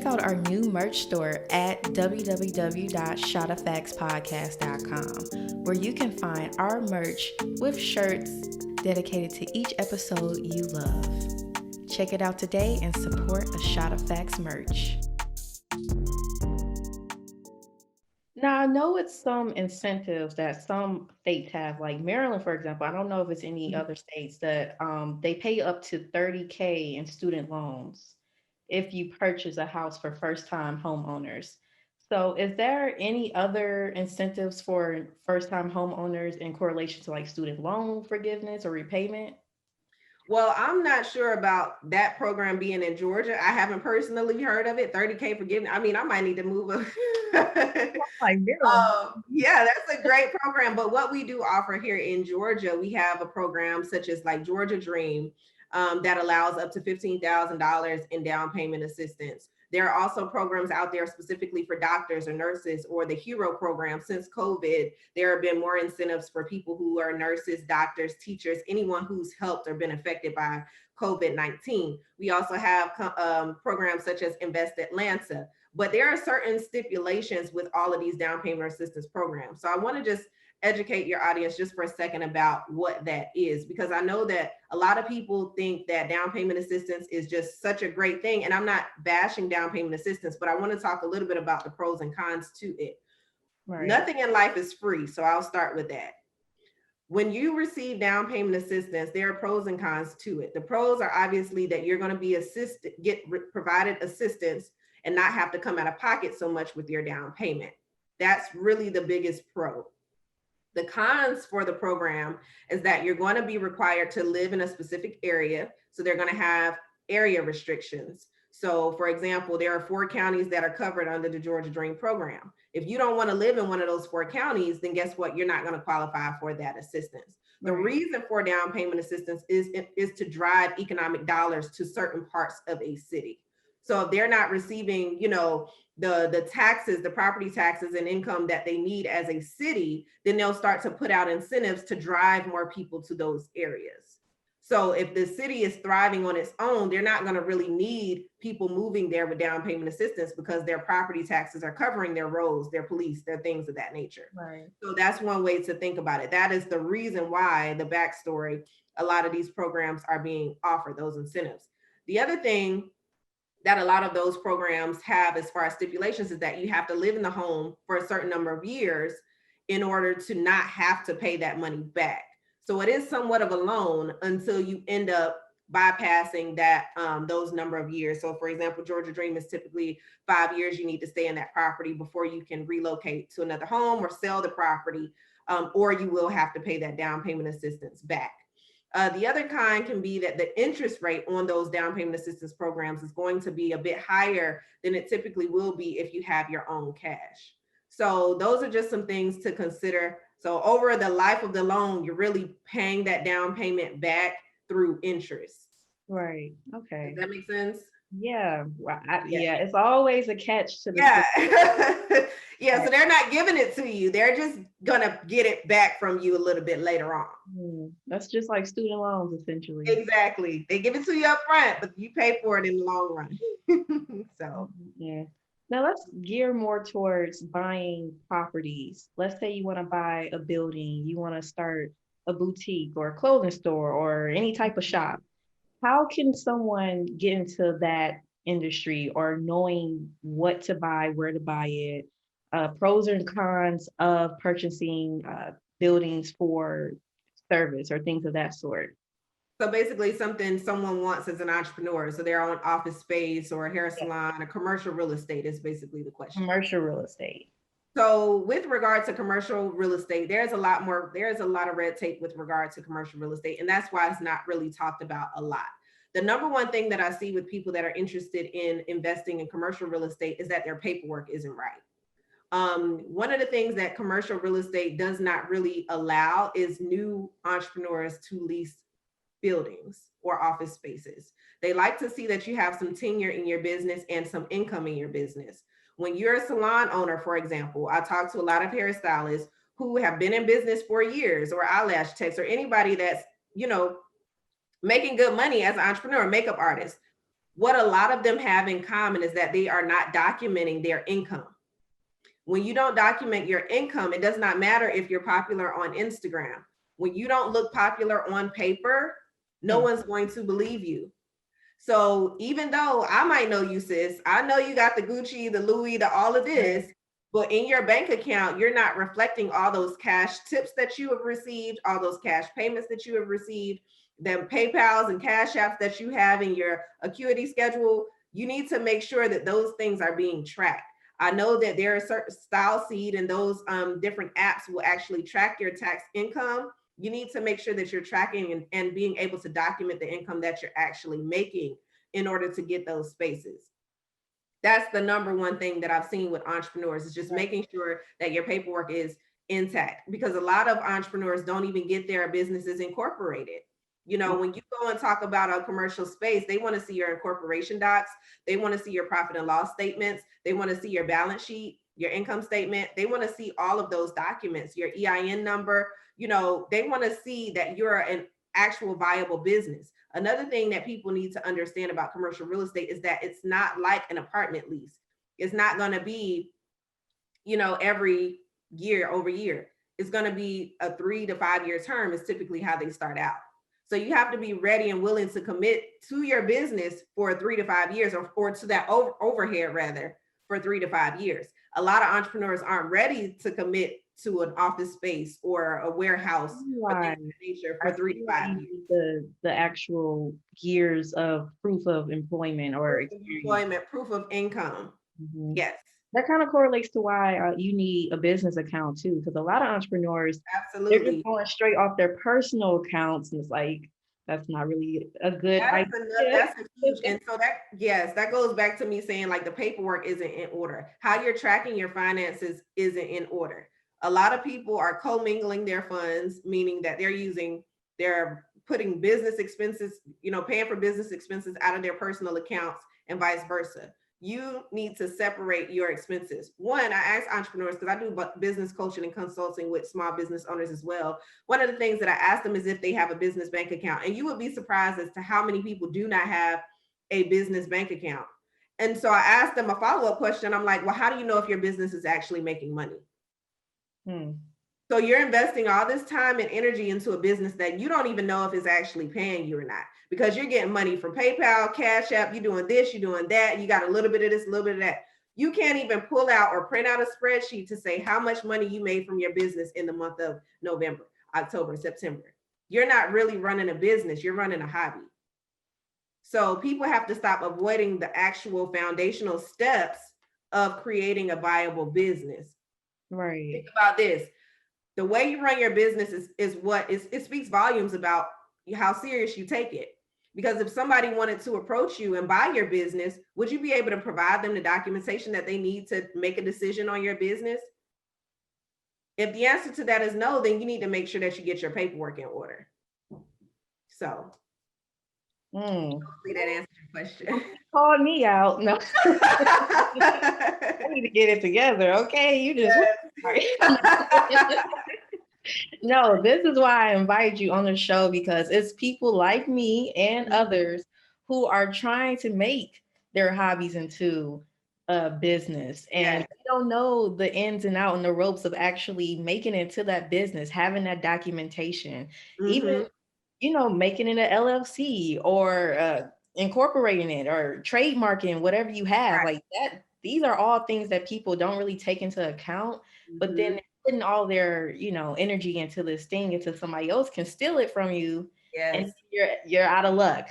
check out our new merch store at www.ShotOfFactsPodcast.com, where you can find our merch with shirts dedicated to each episode you love. Check it out today and support a Shot of Facts merch. Now, I know it's some incentives that some states have, like Maryland, for example. I don't know if it's any other states that they pay up to $30K in student loans if you purchase a house for first-time homeowners. So is there any other incentives for first-time homeowners in correlation to like student loan forgiveness or repayment? Well, I'm not sure about that program being in Georgia. I haven't personally heard of it. 30K forgiveness. I mean, I might need to move up. Like Yeah, that's a great program. But what we do offer here in Georgia, we have a program such as like Georgia Dream that allows up to $15,000 in down payment assistance. There are also programs out there specifically for doctors or nurses, or the HERO program. Since COVID, there have been more incentives for people who are nurses, doctors, teachers, anyone who's helped or been affected by COVID-19. We also have programs such as Invest Atlanta, but there are certain stipulations with all of these down payment assistance programs. So I want to just educate your audience just for a second about what that is, because I know that a lot of people think that down payment assistance is just such a great thing. And I'm not bashing down payment assistance, but I want to talk a little bit about the pros and cons to it. Right. Nothing in life is free. So I'll start with that. When you receive down payment assistance, there are pros and cons to it. The pros are obviously that you're going to be provided assistance and not have to come out of pocket so much with your down payment. That's really the biggest pro. The cons for the program is that you're going to be required to live in a specific area. So they're going to have area restrictions. So for example, there are 4 counties that are covered under the Georgia Dream program. If you don't want to live in one of those 4 counties, then guess what? You're not going to qualify for that assistance. The reason for down payment assistance is to drive economic dollars to certain parts of a city. So if they're not receiving, the taxes, the property taxes and income that they need as a city, then they'll start to put out incentives to drive more people to those areas. So if the city is thriving on its own, they're not going to really need people moving there with down payment assistance because their property taxes are covering their roads, their police, their things of that nature. Right. So that's one way to think about it. That is the reason why, the backstory, a lot of these programs are being offered, those incentives. The other thing that a lot of those programs have as far as stipulations is that you have to live in the home for a certain number of years in order to not have to pay that money back. So it is somewhat of a loan until you end up bypassing that those number of years. So for example, Georgia Dream is typically 5 years you need to stay in that property before you can relocate to another home or sell the property, or you will have to pay that down payment assistance back. The other kind can be that the interest rate on those down payment assistance programs is going to be a bit higher than it typically will be if you have your own cash. So those are just some things to consider. So over the life of the loan, you're really paying that down payment back through interest. Right. Okay. Does that make sense? Yeah. Yeah. It's always a catch to the Yeah, so they're not giving it to you. They're just gonna get it back from you a little bit later on. That's just like student loans, essentially. Exactly. They give it to you up front, but you pay for it in the long run. So yeah. Now let's gear more towards buying properties. Let's say you want to buy a building, you want to start a boutique or a clothing store or any type of shop. How can someone get into that industry, or knowing what to buy, where to buy it, pros and cons of purchasing buildings for service or things of that sort? So basically something someone wants as an entrepreneur. So they're on office space or a hair salon, or commercial real estate is basically the question. Commercial real estate. So with regard to commercial real estate, there's a lot of red tape with regard to commercial real estate. And that's why it's not really talked about a lot. The number one thing that I see with people that are interested in investing in commercial real estate is that their paperwork isn't right. One of the things that commercial real estate does not really allow is new entrepreneurs to lease buildings or office spaces. They like to see that you have some tenure in your business and some income in your business. When you're a salon owner, for example, I talk to a lot of hairstylists who have been in business for years, or eyelash techs, or anybody that's, making good money as an entrepreneur, makeup artist. What a lot of them have in common is that they are not documenting their income. When you don't document your income, it does not matter if you're popular on Instagram. When you don't look popular on paper, no one's going to believe you. So even though I might know you, sis, I know you got the Gucci, the Louis, the all of this, but in your bank account, you're not reflecting all those cash tips that you have received, all those cash payments that you have received, them PayPals and Cashaps that you have in your acuity schedule. You need to make sure that those things are being tracked. I know that there are certain Style Seed and those different apps will actually track your tax income. You need to make sure that you're tracking and being able to document the income that you're actually making in order to get those spaces. That's the number one thing that I've seen with entrepreneurs, is just making sure that your paperwork is intact, because a lot of entrepreneurs don't even get their businesses incorporated. You know, when you go and talk about a commercial space, they want to see your incorporation docs. They want to see your profit and loss statements. They want to see your balance sheet, your income statement. They want to see all of those documents, your EIN number. You know, they want to see that you're an actual viable business. Another thing that people need to understand about commercial real estate is that it's not like an apartment lease. It's not going to be, you know, every year over year. It's going to be a 3 to 5 year term is typically how they start out. So you have to be ready and willing to commit to your business for 3 to 5 years, or to that overhead rather, for 3 to 5 years. A lot of entrepreneurs aren't ready to commit to an office space or a warehouse or things of nature for 3 to 5 years. The actual years of proof of employment or employment, proof of income. Yes. That kind of correlates to why you need a business account too, because a lot of entrepreneurs, absolutely, they're just going straight off their personal accounts, and it's like, that's not really a good idea. That's a huge, and so that, yes, that goes back to me saying like the paperwork isn't in order. How you're tracking your finances isn't in order. A lot of people are commingling their funds, meaning that they're putting business expenses, you know, paying for business expenses out of their personal accounts and vice versa. You need to separate your expenses. One, I ask entrepreneurs, because I do business coaching and consulting with small business owners as well. One of the things that I ask them is if they have a business bank account. And you would be surprised as to how many people do not have a business bank account. And so I asked them a follow-up question. I'm like, well, how do you know if your business is actually making money? So you're investing all this time and energy into a business that you don't even know if it's actually paying you or not, because you're getting money from PayPal, Cashapp, you're doing this, you're doing that, you got a little bit of this, a little bit of that. You can't even pull out or print out a spreadsheet to say how much money you made from your business in the month of November, October, September. You're not really running a business, you're running a hobby. So people have to stop avoiding the actual foundational steps of creating a viable business. Right. Think about this. The way you run your business is what it speaks volumes about how serious you take it. Because if somebody wanted to approach you and buy your business, would you be able to provide them the documentation that they need to make a decision on your business? If the answer to that is no, then you need to make sure that you get your paperwork in order. So hopefully that answers your question. Called me out. No. I need to get it together. Okay. You just No, this is why I invite you on the show, because it's people like me and others who are trying to make their hobbies into a business, and they don't know the ins and outs and the ropes of actually making it to that business, having that documentation, even, you know, making it an LLC or incorporating it or trademarking whatever you have, like that. These are all things that people don't really take into account, but then putting all their, you know, energy into this thing until somebody else can steal it from you, and you're out of luck.